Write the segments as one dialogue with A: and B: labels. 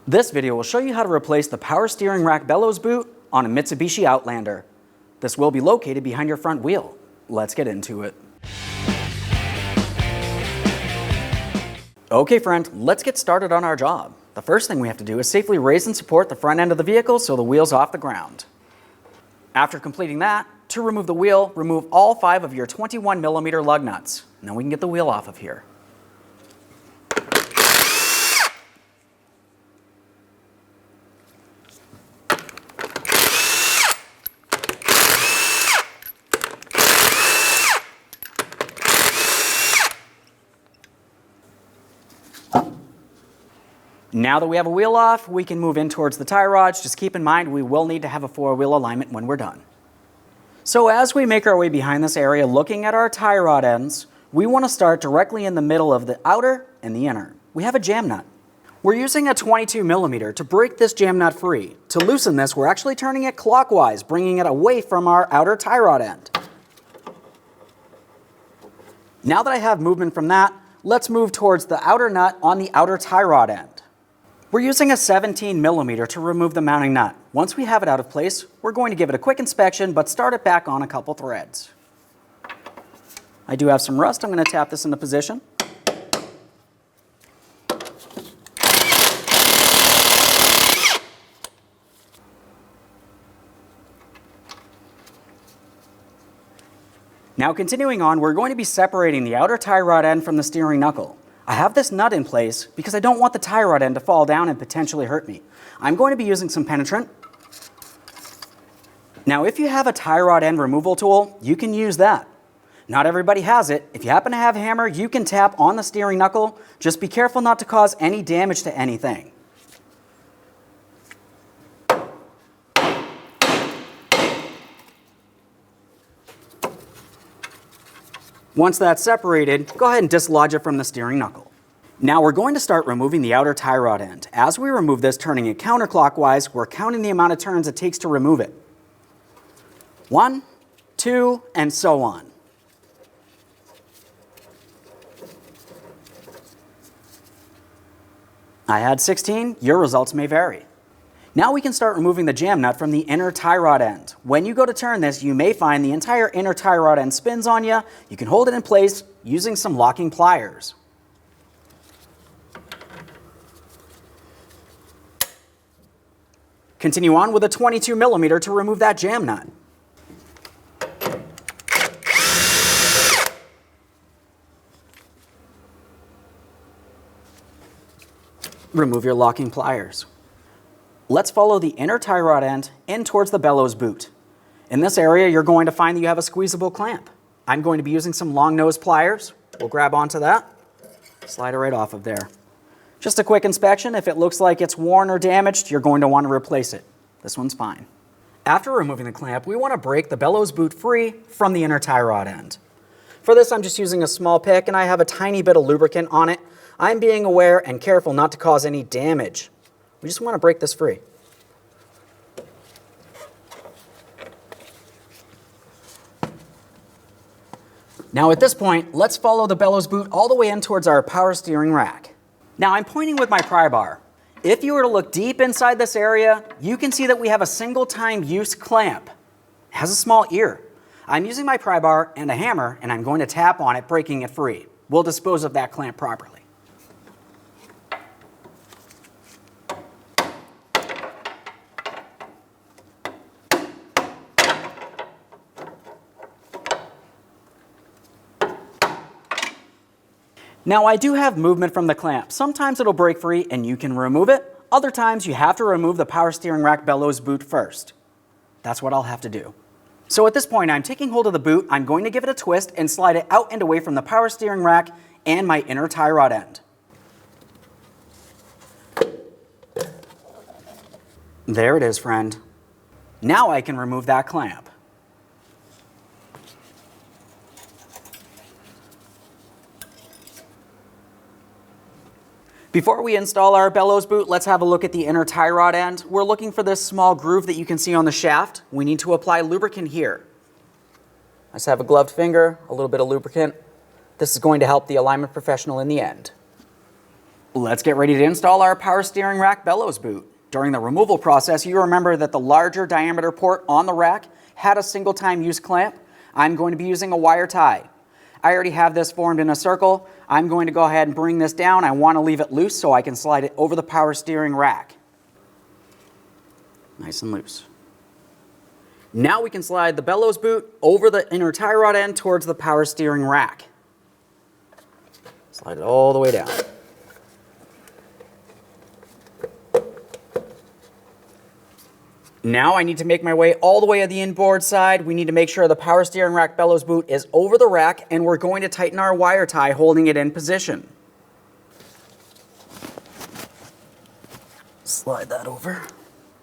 A: This video will show you how to replace the power steering rack bellows boot on a Mitsubishi Outlander. This will be located behind your front wheel. Let's get into it. Okay friend, let's get started on our job. The first thing we have to do is safely raise and support the front end of the vehicle so the wheel's off the ground. After completing that, to remove the wheel, remove all 5 of your 21mm lug nuts. Now we can get the wheel off of here. Now that we have a wheel off, we can move in towards the tie rods. Just keep in mind we will need to have a 4-wheel alignment when we're done. So as we make our way behind this area looking at our tie rod ends, we want to start directly in the middle of the outer and the inner. We have a jam nut. We're using a 22mm to break this jam nut free. To loosen this, we're actually turning it clockwise, bringing it away from our outer tie rod end. Now that I have movement from that, let's move towards the outer nut on the outer tie rod end. We're using a 17mm to remove the mounting nut. Once we have it out of place, we're going to give it a quick inspection, but start it back on a couple threads. I do have some rust. I'm going to tap this into position. Now continuing on, we're going to be separating the outer tie rod end from the steering knuckle. I have this nut in place because I don't want the tie rod end to fall down and potentially hurt me. I'm going to be using some penetrant. Now if you have a tie rod end removal tool, you can use that. Not everybody has it. If you happen to have a hammer, you can tap on the steering knuckle. Just be careful not to cause any damage to anything. Once that's separated, go ahead and dislodge it from the steering knuckle. Now we're going to start removing the outer tie rod end. As we remove this, turning it counterclockwise, we're counting the amount of turns it takes to remove it. 1, 2, and so on. I had 16, your results may vary. Now we can start removing the jam nut from the inner tie rod end. When you go to turn this, you may find the entire inner tie rod end spins on you. You can hold it in place using some locking pliers. Continue on with a 22mm to remove that jam nut. Remove your locking pliers. Let's follow the inner tie rod end in towards the bellows boot. In this area, you're going to find that you have a squeezable clamp. I'm going to be using some long nose pliers. We'll grab onto that, slide it right off of there. Just a quick inspection. If it looks like it's worn or damaged, you're going to want to replace it. This one's fine. After removing the clamp, we want to break the bellows boot free from the inner tie rod end. For this, I'm just using a small pick and I have a tiny bit of lubricant on it. I'm being aware and careful not to cause any damage. We just want to break this free. Now at this point, let's follow the bellows boot all the way in towards our power steering rack. Now I'm pointing with my pry bar. If you were to look deep inside this area, you can see that we have a single time use clamp. It has a small ear. I'm using my pry bar and a hammer and I'm going to tap on it, breaking it free. We'll dispose of that clamp properly. Now I do have movement from the clamp. Sometimes it'll break free and you can remove it. Other times you have to remove the power steering rack bellows boot first. That's what I'll have to do. So at this point I'm taking hold of the boot, I'm going to give it a twist and slide it out and away from the power steering rack and my inner tie rod end. There it is, friend. Now I can remove that clamp. Before we install our bellows boot, let's have a look at the inner tie rod end. We're looking for this small groove that you can see on the shaft. We need to apply lubricant here. I just have a gloved finger, a little bit of lubricant. This is going to help the alignment professional in the end. Let's get ready to install our power steering rack bellows boot. During the removal process, you remember that the larger diameter port on the rack had a single time use clamp. I'm going to be using a wire tie. I already have this formed in a circle. I'm going to go ahead and bring this down. I want to leave it loose so I can slide it over the power steering rack. Nice and loose. Now we can slide the bellows boot over the inner tie rod end towards the power steering rack. Slide it all the way down. Now I need to make my way all the way to the inboard side. We need to make sure the power steering rack bellows boot is over the rack, and we're going to tighten our wire tie, holding it in position. Slide that over.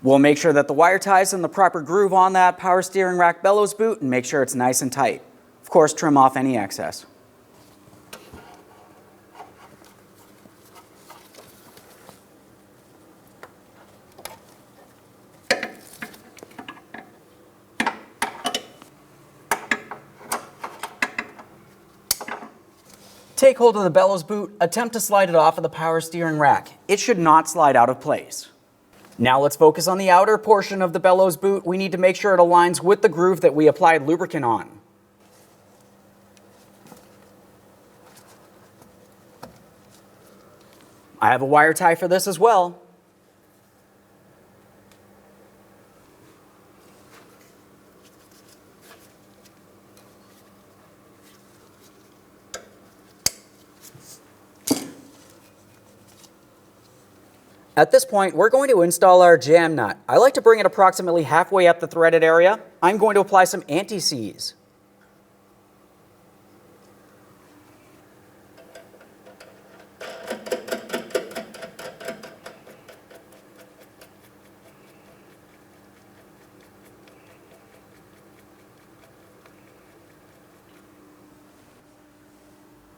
A: We'll make sure that the wire tie is in the proper groove on that power steering rack bellows boot and make sure it's nice and tight. Of course, trim off any excess. Take hold of the bellows boot, attempt to slide it off of the power steering rack. It should not slide out of place. Now let's focus on the outer portion of the bellows boot. We need to make sure it aligns with the groove that we applied lubricant on. I have a wire tie for this as well. At this point, we're going to install our jam nut. I like to bring it approximately halfway up the threaded area. I'm going to apply some anti-seize.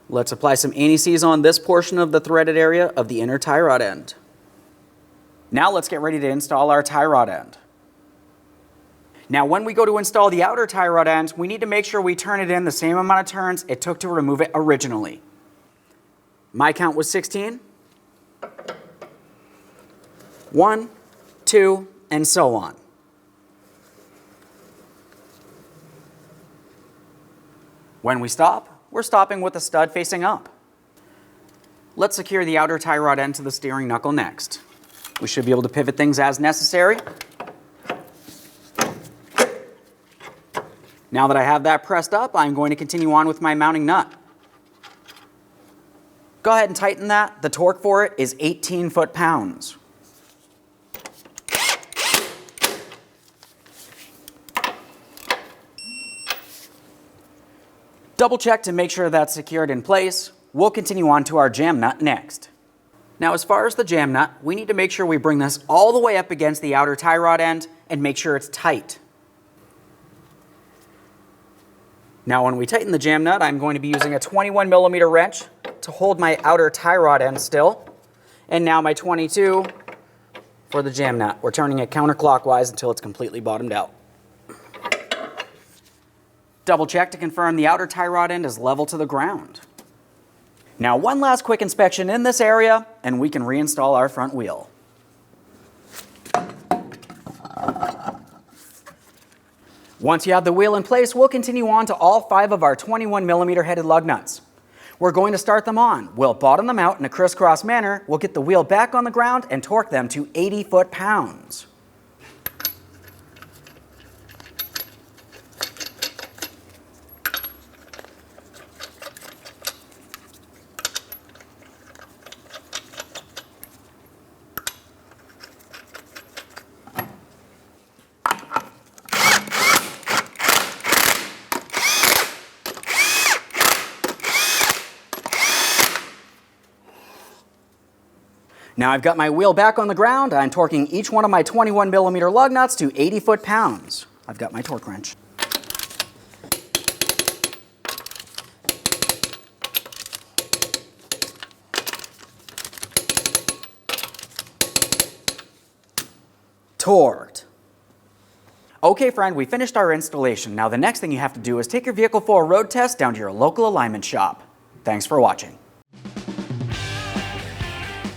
A: Let's apply some anti-seize on this portion of the threaded area of the inner tie rod end. Now let's get ready to install our tie rod end. Now when we go to install the outer tie rod end, we need to make sure we turn it in the same amount of turns it took to remove it originally. My count was 16. 1, 2, and so on. When we stop, we're stopping with the stud facing up. Let's secure the outer tie rod end to the steering knuckle next. We should be able to pivot things as necessary. Now that I have that pressed up, I'm going to continue on with my mounting nut. Go ahead and tighten that. The torque for it is 18 foot-pounds. Double check to make sure that's secured in place. We'll continue on to our jam nut next. Now, as far as the jam nut, we need to make sure we bring this all the way up against the outer tie rod end and make sure it's tight. Now, when we tighten the jam nut, I'm going to be using a 21mm wrench to hold my outer tie rod end still. And now my 22 for the jam nut. We're turning it counterclockwise until it's completely bottomed out. Double check to confirm the outer tie rod end is level to the ground. Now one last quick inspection in this area and we can reinstall our front wheel. Once you have the wheel in place, we'll continue on to all 5 of our 21mm headed lug nuts. We're going to start them on. We'll bottom them out in a crisscross manner. We'll get the wheel back on the ground and torque them to 80 foot-pounds. Now I've got my wheel back on the ground. I'm torquing each one of my 21mm lug nuts to 80 foot-pounds. I've got my torque wrench. Torqued. Okay, friend, we finished our installation. Now the next thing you have to do is take your vehicle for a road test down to your local alignment shop. Thanks for watching.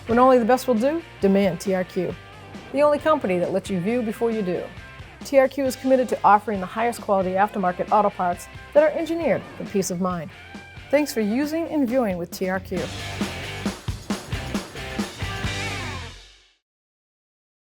B: When only the best will do, demand TRQ. The only company that lets you view before you do. TRQ is committed to offering the highest quality aftermarket auto parts that are engineered for peace of mind. Thanks for using and viewing with TRQ.